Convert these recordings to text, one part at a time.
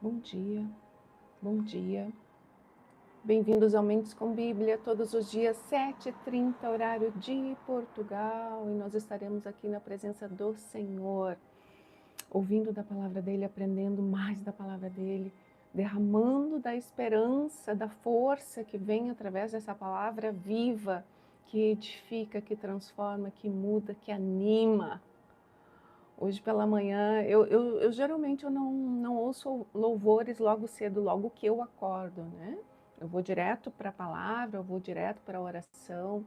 Bom dia, bom dia. Bem-vindos ao Mentes com Bíblia, todos os dias 7h30, horário de Portugal. E nós estaremos aqui na presença do Senhor, ouvindo da palavra dEle, aprendendo mais da palavra dEle, derramando da esperança, da força que vem através dessa palavra viva, que edifica, que transforma, que muda, que anima. Hoje pela manhã, eu geralmente não ouço louvores logo cedo, logo que eu acordo, né? Eu vou direto para a palavra, eu vou direto para a oração.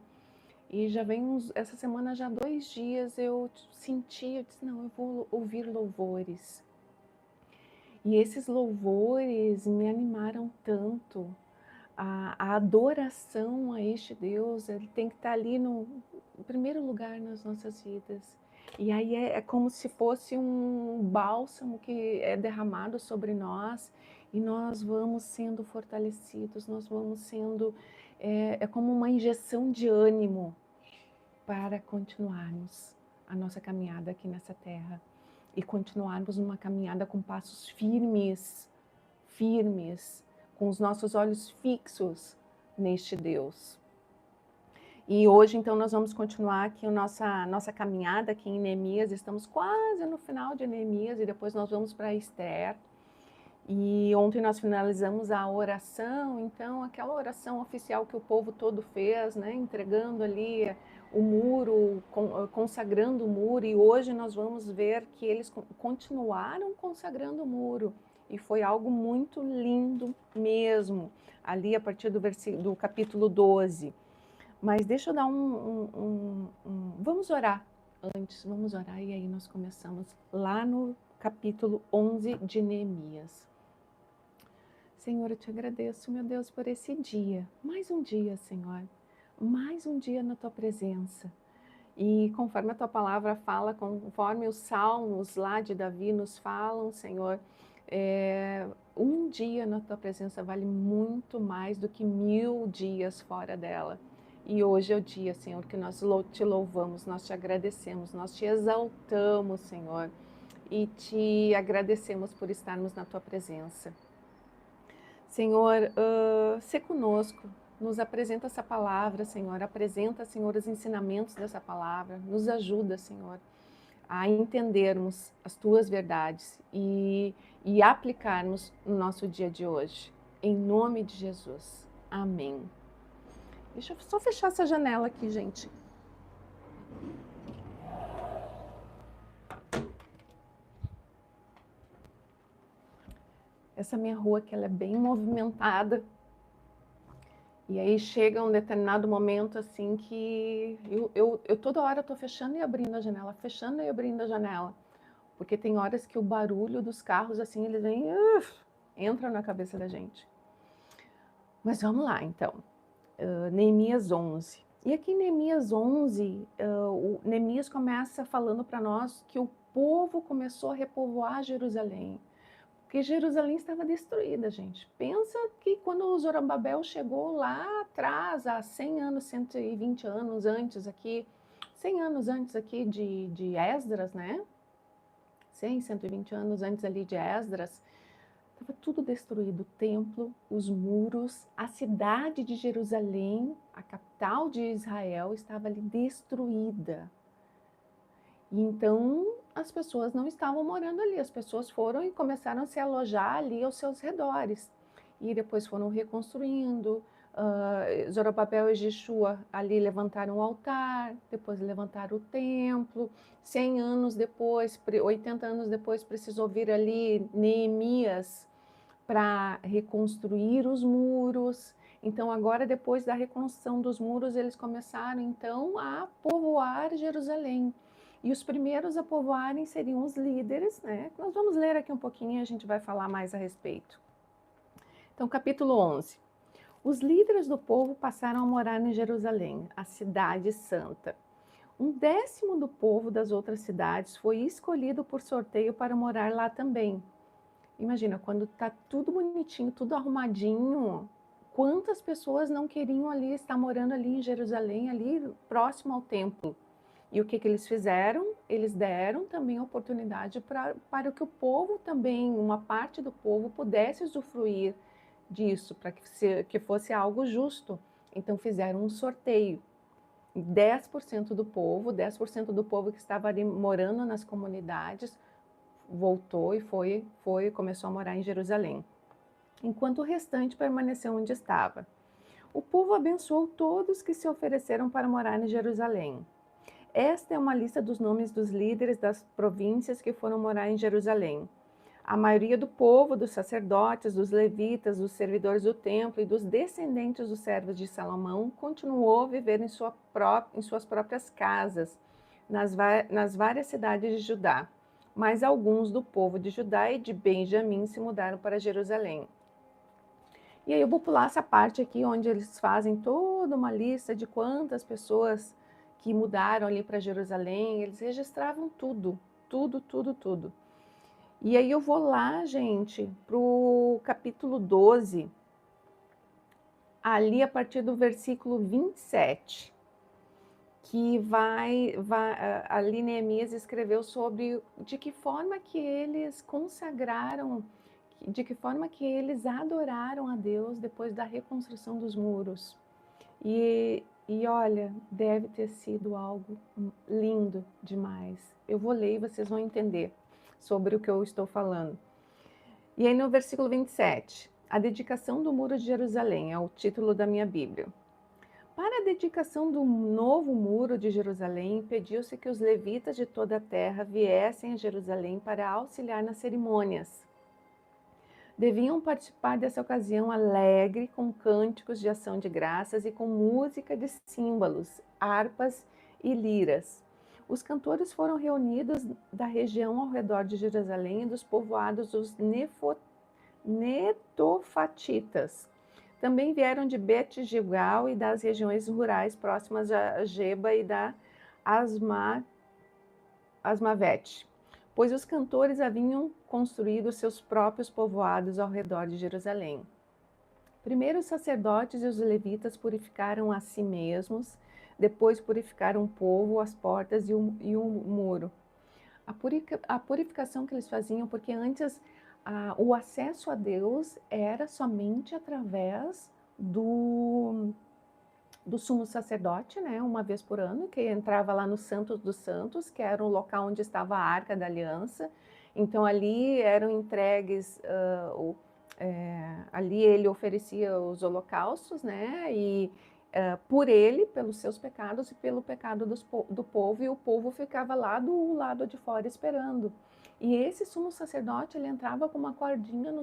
E já vem essa semana já 2 dias eu senti, eu disse, não, eu vou ouvir louvores. E esses louvores me animaram tanto. A adoração a este Deus, ele tem que estar ali no primeiro lugar nas nossas vidas. E aí é como se fosse um bálsamo que é derramado sobre nós e nós vamos sendo fortalecidos, nós vamos sendo, é como uma injeção de ânimo para continuarmos a nossa caminhada aqui nessa terra e continuarmos numa caminhada com passos firmes, com os nossos olhos fixos neste Deus. E hoje, então, nós vamos continuar aqui a nossa caminhada aqui em Neemias. Estamos quase no final de Neemias e depois nós vamos para Esther. E ontem nós finalizamos a oração, então, aquela oração oficial que o povo todo fez, né? Entregando ali o muro, consagrando o muro. E hoje nós vamos ver que eles continuaram consagrando o muro. E foi algo muito lindo mesmo, ali a partir do capítulo 12. Mas deixa eu dar vamos orar antes, vamos orar e aí nós começamos lá no capítulo 11 de Neemias. Senhor, eu te agradeço, meu Deus, por esse dia. Mais um dia, Senhor. Mais um dia na tua presença. E conforme a tua palavra fala, conforme os salmos lá de Davi nos falam, Senhor, um dia na tua presença vale muito mais do que 1000 dias fora dela. E hoje é o dia, Senhor, que nós te louvamos, nós te agradecemos, nós te exaltamos, Senhor, e te agradecemos por estarmos na tua presença. Senhor, se conosco, nos apresenta essa palavra, Senhor, apresenta, Senhor, os ensinamentos dessa palavra, nos ajuda, Senhor, a entendermos as tuas verdades e aplicarmos no nosso dia de hoje. Em nome de Jesus. Amém. Deixa eu só fechar essa janela aqui, gente. Essa minha rua aqui, ela é bem movimentada. E aí chega um determinado momento assim que eu toda hora estou fechando e abrindo a janela, fechando e abrindo a janela. Porque tem horas que o barulho dos carros, assim, eles vêm, entram na cabeça da gente. Mas vamos lá, então. Neemias 11. E aqui em Neemias 11, o Neemias começa falando para nós que o povo começou a repovoar Jerusalém. Porque Jerusalém estava destruída, gente. Pensa que quando o Zorobabel chegou lá atrás, há 100 anos, 120 anos antes aqui, 100 anos antes aqui de Esdras, né? 100, 120 anos antes ali de Esdras, estava tudo destruído. O templo, os muros, a cidade de Jerusalém, a capital de Israel, estava ali destruída. E então as pessoas não estavam morando ali, as pessoas foram e começaram a se alojar ali aos seus redores. E depois foram reconstruindo. Zorobabel e Jeshua ali levantaram o altar, depois levantaram o templo. 100 anos depois, 80 anos depois, precisou vir ali Neemias para reconstruir os muros. Então agora, depois da reconstrução dos muros, eles começaram então a povoar Jerusalém. E os primeiros a povoarem seriam os líderes, né? Nós vamos ler aqui um pouquinho e a gente vai falar mais a respeito. Então, capítulo 11. Os líderes do povo passaram a morar em Jerusalém, a cidade santa. 1/10 do povo das outras cidades foi escolhido por sorteio para morar lá também. Imagina, quando está tudo bonitinho, tudo arrumadinho, quantas pessoas não queriam ali estar morando ali em Jerusalém, ali próximo ao templo. E o que eles fizeram? Eles deram também oportunidade para que o povo também, uma parte do povo, pudesse usufruir disso, para que fosse algo justo. Então fizeram um sorteio. 10% do povo, 10% do povo que estava ali morando nas comunidades, voltou e começou a morar em Jerusalém, enquanto o restante permaneceu onde estava. O povo abençoou todos que se ofereceram para morar em Jerusalém. Esta é uma lista dos nomes dos líderes das províncias que foram morar em Jerusalém. A maioria do povo, dos sacerdotes, dos levitas, dos servidores do templo e dos descendentes dos servos de Salomão continuou a viver em suas próprias casas, nas várias cidades de Judá. Mas alguns do povo de Judá e de Benjamim se mudaram para Jerusalém. E aí eu vou pular essa parte aqui onde eles fazem toda uma lista de quantas pessoas que mudaram ali para Jerusalém. Eles registravam tudo, tudo, tudo, tudo. E aí eu vou lá, gente, para o capítulo 12, ali a partir do versículo 27, que ali Neemias escreveu sobre de que forma que eles consagraram, de que forma que eles adoraram a Deus depois da reconstrução dos muros. E olha, deve ter sido algo lindo demais. Eu vou ler e vocês vão entender sobre o que eu estou falando. E aí no versículo 27, a dedicação do Muro de Jerusalém é o título da minha Bíblia. Para a dedicação do novo Muro de Jerusalém, pediu-se que os levitas de toda a terra viessem a Jerusalém para auxiliar nas cerimônias. Deviam participar dessa ocasião alegre, com cânticos de ação de graças e com música de símbolos, harpas e liras. Os cantores foram reunidos da região ao redor de Jerusalém e dos povoados dos netofatitas. Também vieram de Bet-Gilgal e das regiões rurais próximas a Geba e da Asmavete, pois os cantores haviam construído seus próprios povoados ao redor de Jerusalém. Primeiro os sacerdotes e os levitas purificaram a si mesmos, depois purificaram o povo, as portas e o muro. A purificação que eles faziam, porque antes o acesso a Deus era somente através do sumo sacerdote, né, uma vez por ano, que entrava lá no Santos dos Santos, que era o local onde estava a Arca da Aliança. Então ali eram entregues, ali ele oferecia os holocaustos, né, e por ele, pelos seus pecados e pelo pecado do povo, e o povo ficava lá do lado de fora esperando. E esse sumo sacerdote, ele entrava com uma cordinha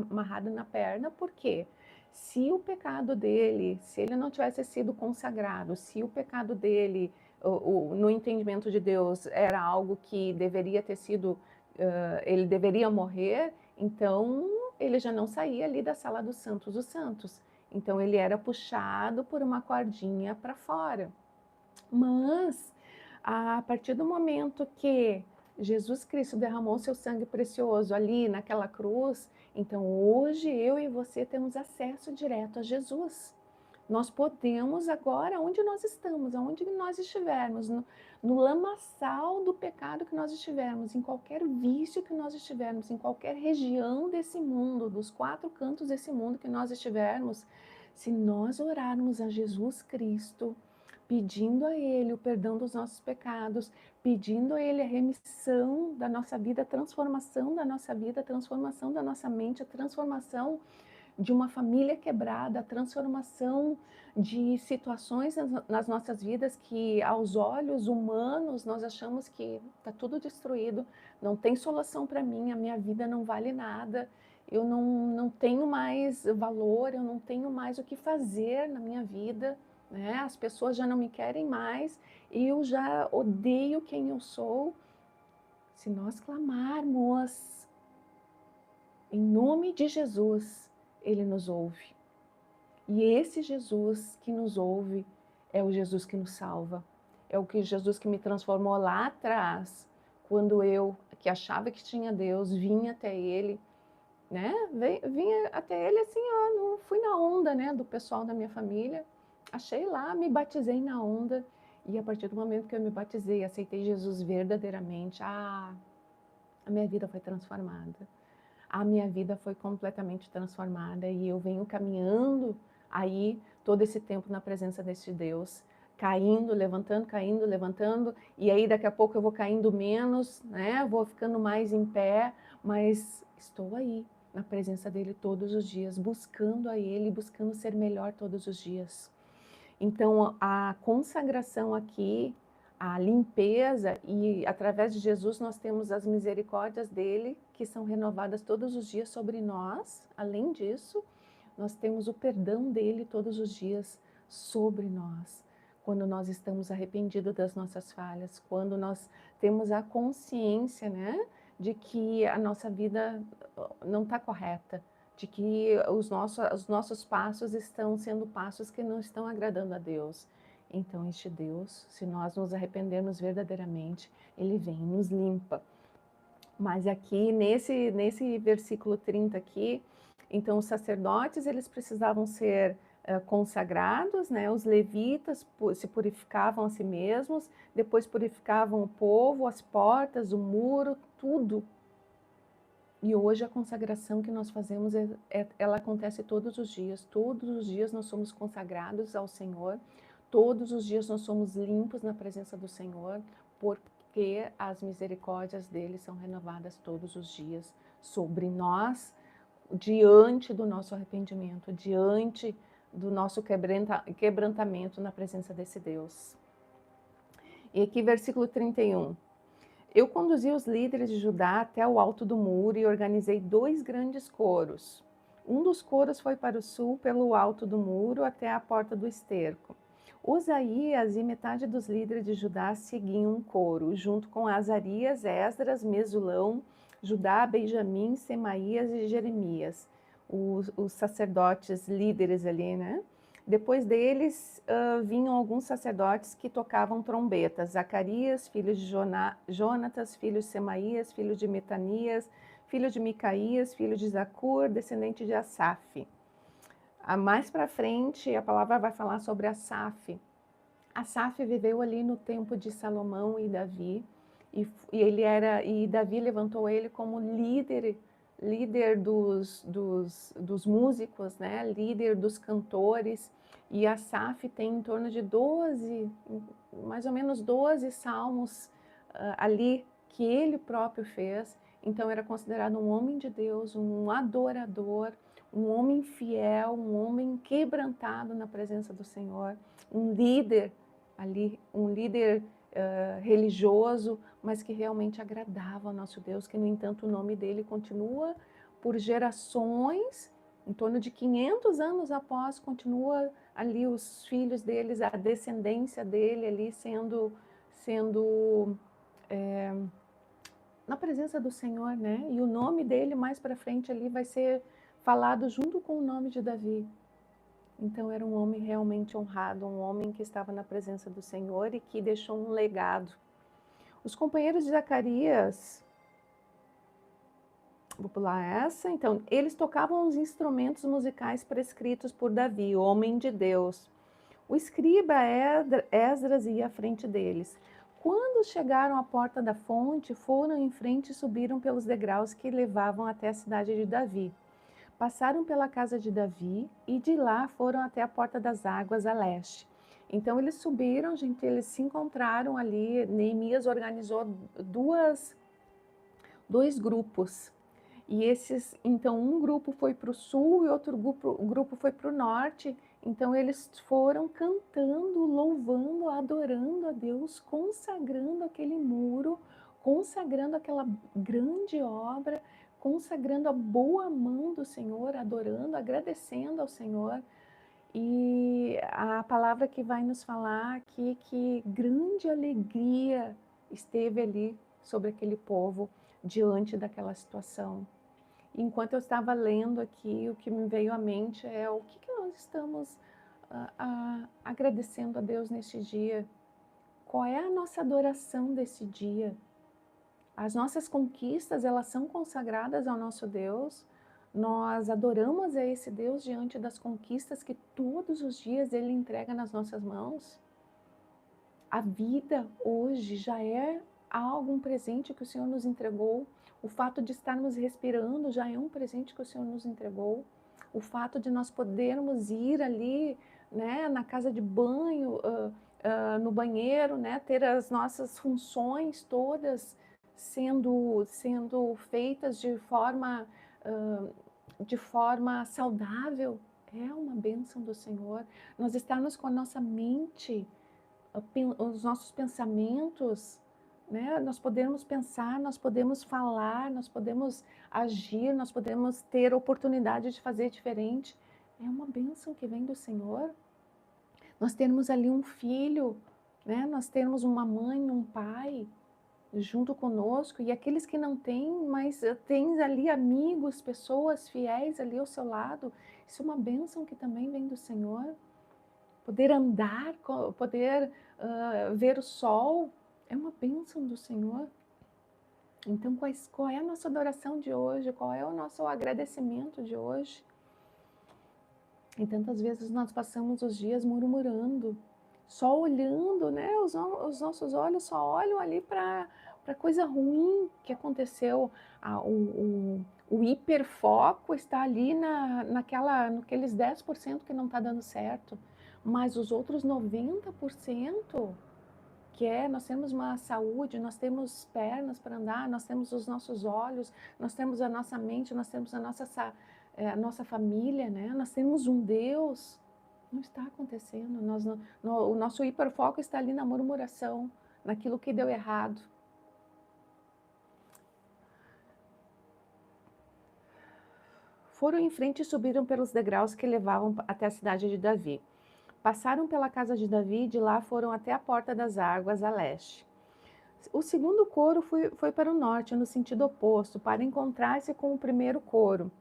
amarrada na perna, por quê? Se o pecado dele, se ele não tivesse sido consagrado, se o pecado dele, no entendimento de Deus, era algo que deveria ter sido, ele deveria morrer, então ele já não saía ali da sala dos santos. Então ele era puxado por uma cordinha para fora. Mas a partir do momento que Jesus Cristo derramou seu sangue precioso ali naquela cruz, então hoje eu e você temos acesso direto a Jesus. Nós podemos agora, onde nós estamos, aonde nós estivermos, no lamaçal do pecado que nós estivermos, em qualquer vício que nós estivermos, em qualquer região desse mundo, dos quatro cantos desse mundo que nós estivermos, se nós orarmos a Jesus Cristo, pedindo a Ele o perdão dos nossos pecados, pedindo a Ele a remissão da nossa vida, a transformação da nossa vida, a transformação da nossa mente, a transformação de uma família quebrada, a transformação de situações nas nossas vidas que, aos olhos humanos, nós achamos que está tudo destruído, não tem solução para mim, a minha vida não vale nada, eu não tenho mais valor, eu não tenho mais o que fazer na minha vida, né? As pessoas já não me querem mais, eu já odeio quem eu sou. Se nós clamarmos em nome de Jesus, Ele nos ouve. E esse Jesus que nos ouve é o Jesus que nos salva. É o Jesus que me transformou lá atrás, quando eu, que achava que tinha Deus, vinha até Ele, né? Vinha até Ele assim, ó, fui na onda, né, do pessoal da minha família. Achei lá, me batizei na onda. E a partir do momento que eu me batizei, aceitei Jesus verdadeiramente, a minha vida foi transformada. A minha vida foi completamente transformada e eu venho caminhando aí todo esse tempo na presença desse Deus, caindo, levantando, e aí daqui a pouco eu vou caindo menos, né? Vou ficando mais em pé, mas estou aí na presença dele todos os dias, buscando a ele, buscando ser melhor todos os dias. Então, a consagração aqui, a limpeza, e através de Jesus nós temos as misericórdias dele, que são renovadas todos os dias sobre nós. Além disso, nós temos o perdão dele todos os dias sobre nós. Quando nós estamos arrependidos das nossas falhas, quando nós temos a consciência, né, de que a nossa vida não está correta, de que os nossos passos estão sendo passos que não estão agradando a Deus. Então, este Deus, se nós nos arrependermos verdadeiramente, ele vem e nos limpa. Mas aqui, nesse versículo 30 aqui, então os sacerdotes, eles precisavam ser consagrados, né? Os levitas se purificavam a si mesmos, depois purificavam o povo, as portas, o muro, tudo. E hoje a consagração que nós fazemos, ela acontece todos os dias nós somos consagrados ao Senhor, todos os dias nós somos limpos na presença do Senhor, porque as misericórdias dele são renovadas todos os dias sobre nós, diante do nosso arrependimento, diante do nosso quebrantamento na presença desse Deus. E aqui versículo 31. Eu conduzi os líderes de Judá até o alto do muro e organizei 2 grandes coros. Um dos coros foi para o sul, pelo alto do muro, até a porta do esterco. Usaías e metade dos líderes de Judá seguiam um coro, junto com Azarias, Esdras, Mesulão, Judá, Benjamim, Semaías e Jeremias, os sacerdotes líderes ali, né? Depois deles vinham alguns sacerdotes que tocavam trombetas. Zacarias, filho de Jonatas, filho de Semaías, filho de Metanias, filho de Micaías, filho de Zacur, descendente de Asaf. Mais para frente, a palavra vai falar sobre Asaf. Asaf viveu ali no tempo de Salomão e Davi, e Davi levantou ele como líder dos músicos, né? Líder dos cantores, e Asaf tem em torno de 12, mais ou menos 12 salmos ali que ele próprio fez. Então era considerado um homem de Deus, um adorador, um homem fiel, um homem quebrantado na presença do Senhor, um líder ali, um líder religioso, mas que realmente agradava ao nosso Deus, que no entanto o nome dele continua por gerações, em torno de 500 anos após, continua ali os filhos deles, a descendência dele ali sendo na presença do Senhor, né? E o nome dele mais para frente ali vai ser falado junto com o nome de Davi. Então era um homem realmente honrado, um homem que estava na presença do Senhor e que deixou um legado. Os companheiros de Zacarias, vou pular essa, então, eles tocavam os instrumentos musicais prescritos por Davi, o homem de Deus. O escriba Esdras ia à frente deles. Quando chegaram à porta da fonte, foram em frente e subiram pelos degraus que levavam até a cidade de Davi. Passaram pela casa de Davi e de lá foram até a porta das águas a leste. Então eles subiram, gente, eles se encontraram ali. Neemias organizou dois grupos. E então um grupo foi para o sul e outro grupo foi para o norte. Então eles foram cantando, louvando, adorando a Deus, consagrando aquele muro, consagrando aquela grande obra, consagrando a boa mão do Senhor, adorando, agradecendo ao Senhor. E a palavra que vai nos falar aqui que grande alegria esteve ali sobre aquele povo diante daquela situação. Enquanto eu estava lendo aqui, o que me veio à mente é o que nós estamos agradecendo a Deus neste dia. Qual é a nossa adoração desse dia? As nossas conquistas, elas são consagradas ao nosso Deus. Nós adoramos a esse Deus diante das conquistas que todos os dias Ele entrega nas nossas mãos. A vida hoje já é algo, um presente que o Senhor nos entregou. O fato de estarmos respirando já é um presente que o Senhor nos entregou. O fato de nós podermos ir ali, né, na casa de banho, no banheiro, né, ter as nossas funções todas sendo feitas de forma saudável, é uma bênção do Senhor. Nós estarmos com a nossa mente, os nossos pensamentos, né? Nós podemos pensar, nós podemos falar, nós podemos agir, nós podemos ter oportunidade de fazer diferente. É uma bênção que vem do Senhor. Nós termos ali um filho, né? Nós termos uma mãe, um pai junto conosco, e aqueles que não têm, mas tens ali amigos, pessoas fiéis ali ao seu lado, isso é uma bênção que também vem do Senhor. Poder andar, poder ver o sol, é uma bênção do Senhor. Então, qual é a nossa adoração de hoje? Qual é o nosso agradecimento de hoje? E tantas vezes nós passamos os dias murmurando, só olhando, né? Os nossos olhos só olham ali para coisa ruim que aconteceu. O hiperfoco está ali naqueles 10% que não está dando certo. Mas os outros 90%, nós temos uma saúde, nós temos pernas para andar, nós temos os nossos olhos, nós temos a nossa mente, nós temos a nossa família, né? Nós temos um Deus. Não está acontecendo. O nosso hiperfoco está ali na murmuração, naquilo que deu errado. Foram em frente e subiram pelos degraus que levavam até a cidade de Davi. Passaram pela casa de Davi e de lá foram até a porta das águas, a leste. O segundo coro foi para o norte, no sentido oposto, para encontrar-se com o primeiro coro.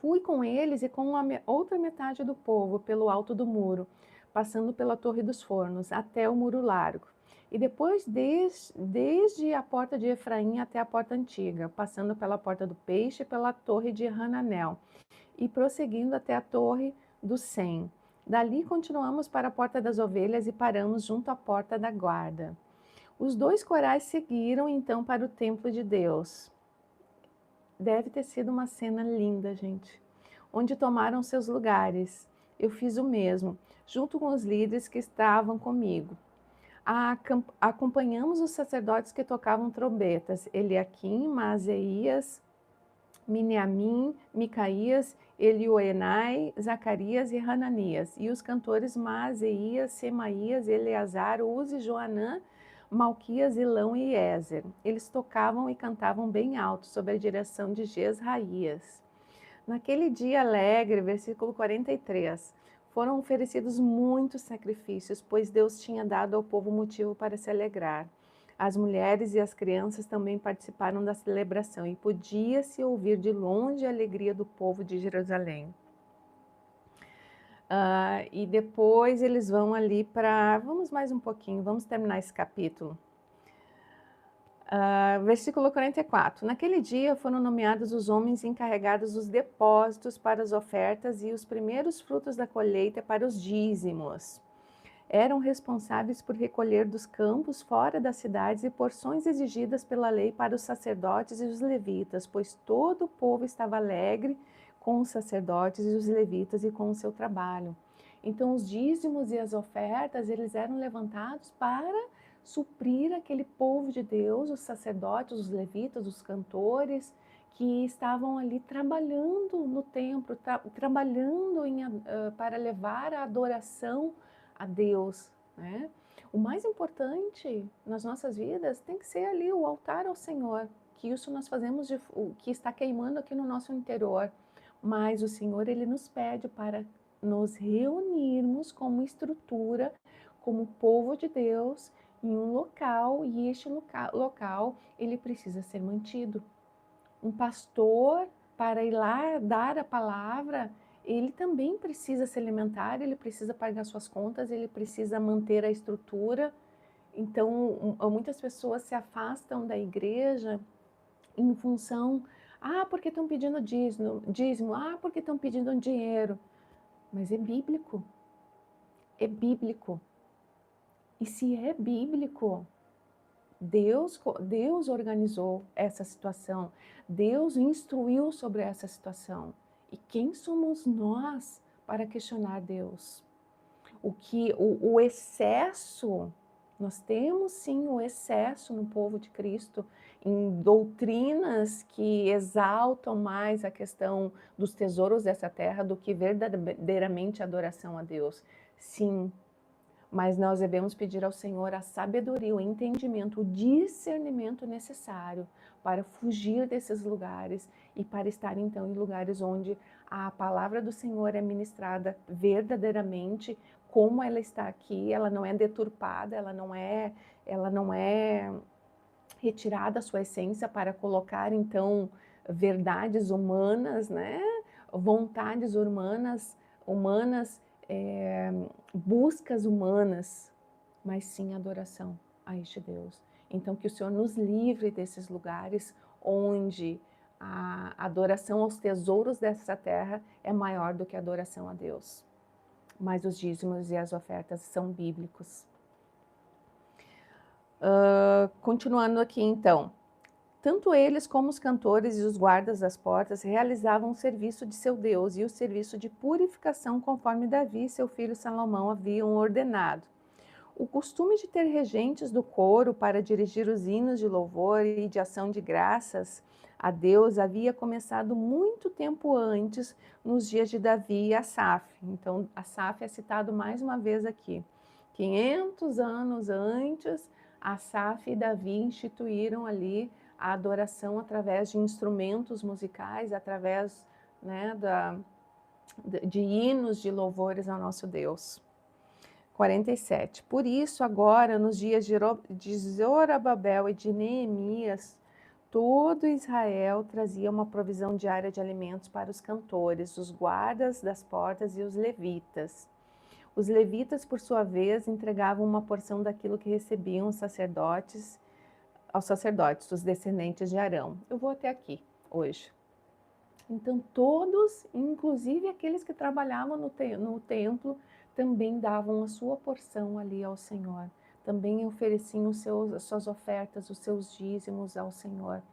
Fui com eles e com a outra metade do povo pelo alto do muro, passando pela Torre dos Fornos, até o Muro Largo. E depois desde a porta de Efraim até a porta antiga, passando pela porta do Peixe e pela Torre de Hananel, e prosseguindo até a Torre do Sem. Dali continuamos para a Porta das Ovelhas e paramos junto à Porta da Guarda. Os dois corais seguiram então para o templo de Deus. Deve ter sido uma cena linda, gente, onde tomaram seus lugares. Eu fiz o mesmo, junto com os líderes que estavam comigo. Acompanhamos os sacerdotes que tocavam trombetas, Eliaquim, Maaseias, Miniamim, Micaías, Elioenai, Zacarias e Hananias, e os cantores Maaseias, Semaías, Eleazar, Uzi, Joanã, Malquias, Ilão e Ézer. Eles tocavam e cantavam bem alto, sob a direção de Jesraías. Naquele dia alegre, versículo 43, foram oferecidos muitos sacrifícios, pois Deus tinha dado ao povo motivo para se alegrar. As mulheres e as crianças também participaram da celebração e podia-se ouvir de longe a alegria do povo de Jerusalém. E depois eles vão ali vamos mais um pouquinho, vamos terminar esse capítulo. Versículo 44. Naquele dia foram nomeados os homens encarregados dos depósitos para as ofertas e os primeiros frutos da colheita para os dízimos. Eram responsáveis por recolher dos campos fora das cidades e porções exigidas pela lei para os sacerdotes e os levitas, pois todo o povo estava alegre com os sacerdotes e os levitas e com o seu trabalho. Então os dízimos e as ofertas, eles eram levantados para suprir aquele povo de Deus, os sacerdotes, os levitas, os cantores, que estavam ali trabalhando no templo, trabalhando para levar a adoração a Deus, né? O mais importante nas nossas vidas tem que ser ali o altar ao Senhor, que isso nós fazemos, o que está queimando aqui no nosso interior. Mas o Senhor, Ele nos pede para nos reunirmos como estrutura, como povo de Deus, em um local, e este local, ele precisa ser mantido. Um pastor, para ir lá dar a palavra, ele também precisa se alimentar, ele precisa pagar suas contas, ele precisa manter a estrutura. Então, muitas pessoas se afastam da igreja em função, porque estão pedindo dízimo, porque estão pedindo dinheiro. Mas é bíblico. É bíblico. E se é bíblico, Deus organizou essa situação, Deus instruiu sobre essa situação. E quem somos nós para questionar Deus? O excesso, nós temos sim o excesso no povo de Cristo, em doutrinas que exaltam mais a questão dos tesouros dessa terra do que verdadeiramente a adoração a Deus. Sim, mas nós devemos pedir ao Senhor a sabedoria, o entendimento, o discernimento necessário para fugir desses lugares e para estar então em lugares onde a palavra do Senhor é ministrada verdadeiramente, como ela está aqui, ela não é deturpada, ela não é retirada a sua essência para colocar então verdades humanas, né? Vontades humanas, buscas humanas, mas sim adoração a este Deus. Então que o Senhor nos livre desses lugares onde a adoração aos tesouros dessa terra é maior do que a adoração a Deus. Mas os dízimos e as ofertas são bíblicos. Continuando aqui então. Tanto eles como os cantores e os guardas das portas realizavam o serviço de seu Deus e o serviço de purificação conforme Davi e seu filho Salomão haviam ordenado. O costume de ter regentes do coro para dirigir os hinos de louvor e de ação de graças a Deus havia começado muito tempo antes, nos dias de Davi e Asaf. Então, Asaf é citado mais uma vez aqui. 500 anos antes, Asaf e Davi instituíram ali a adoração através de instrumentos musicais, através, né, de hinos de louvores ao nosso Deus. 47. Por isso, agora, nos dias de Zorobabel e de Neemias, todo Israel trazia uma provisão diária de alimentos para os cantores, os guardas das portas e os levitas. Os levitas, por sua vez, entregavam uma porção daquilo que recebiam os sacerdotes, aos sacerdotes, os descendentes de Arão. Eu vou até aqui hoje. Então todos, inclusive aqueles que trabalhavam no templo, também davam a sua porção ali ao Senhor. Também ofereciam as suas ofertas, os seus dízimos ao Senhor.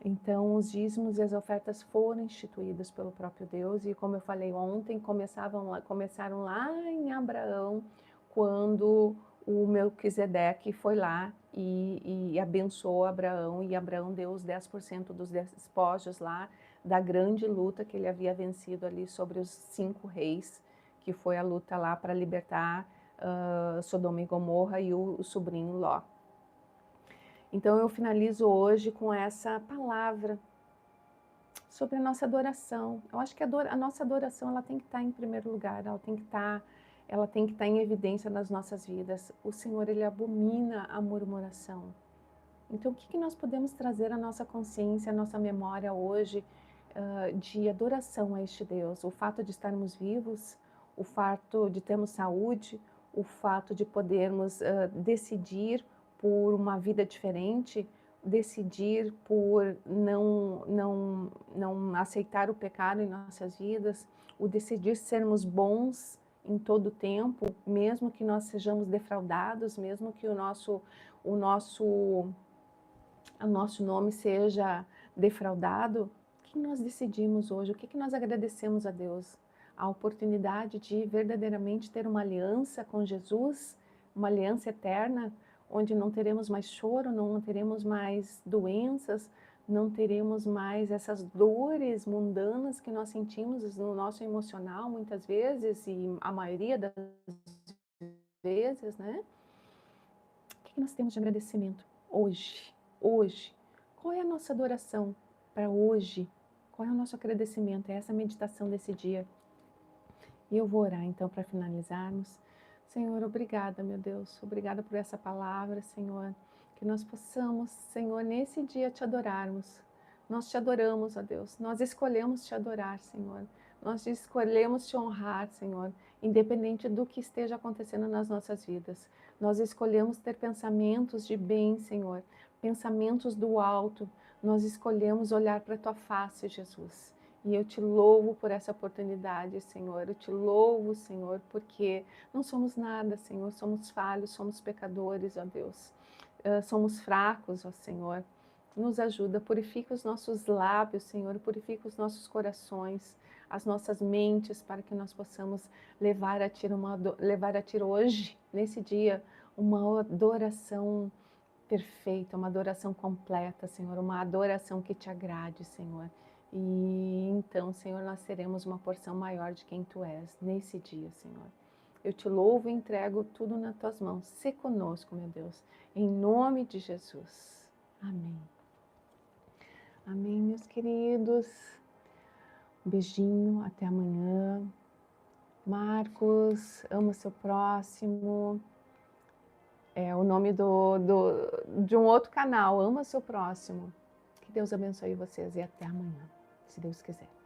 Então os dízimos e as ofertas foram instituídos pelo próprio Deus e, como eu falei ontem, começaram lá em Abraão, quando o Melquisedeque foi lá e abençoou Abraão, e Abraão deu os 10% dos despojos lá da grande luta que ele havia vencido ali sobre os 5 reis, que foi a luta lá para libertar Sodoma e Gomorra e o sobrinho Ló. Então eu finalizo hoje com essa palavra sobre a nossa adoração. Eu acho que a nossa adoração ela tem que estar em primeiro lugar, ela tem que estar em evidência nas nossas vidas. O Senhor, Ele abomina a murmuração. Então, o que nós podemos trazer à nossa consciência, à nossa memória hoje de adoração a este Deus? O fato de estarmos vivos, o fato de termos saúde, o fato de podermos decidir por uma vida diferente, decidir por não aceitar o pecado em nossas vidas, o decidir sermos bons em todo o tempo, mesmo que nós sejamos defraudados, mesmo que o nosso nome seja defraudado. O que nós decidimos hoje? O que nós agradecemos a Deus? A oportunidade de verdadeiramente ter uma aliança com Jesus, uma aliança eterna, onde não teremos mais choro, não teremos mais doenças, não teremos mais essas dores mundanas que nós sentimos no nosso emocional muitas vezes, e a maioria das vezes, né? O que nós temos de agradecimento hoje? Hoje, qual é a nossa adoração para hoje? Qual é o nosso agradecimento? É essa meditação desse dia. E eu vou orar então para finalizarmos. Senhor, obrigada, meu Deus, obrigada por essa palavra, Senhor, que nós possamos, Senhor, nesse dia te adorarmos. Nós te adoramos, ó Deus, nós escolhemos te adorar, Senhor. Nós escolhemos te honrar, Senhor, independente do que esteja acontecendo nas nossas vidas. Nós escolhemos ter pensamentos de bem, Senhor, pensamentos do alto. Nós escolhemos olhar para a tua face, Jesus. E eu te louvo por essa oportunidade, Senhor. Eu te louvo, Senhor, porque não somos nada, Senhor. Somos falhos, somos pecadores, ó Deus. Somos fracos, ó Senhor. Nos ajuda, purifica os nossos lábios, Senhor. Purifica os nossos corações, as nossas mentes, para que nós possamos levar a Ti hoje, nesse dia, uma adoração perfeita, uma adoração completa, Senhor. Uma adoração que Te agrade, Senhor. E então, Senhor, nós teremos uma porção maior de quem Tu és nesse dia, Senhor. Eu te louvo e entrego tudo nas Tuas mãos. Se conosco, meu Deus, em nome de Jesus. Amém. Amém, meus queridos. Um beijinho, até amanhã. Marcos, ama o seu próximo. É o nome de um outro canal, ama o seu próximo. Que Deus abençoe vocês e até amanhã, se Deus quiser.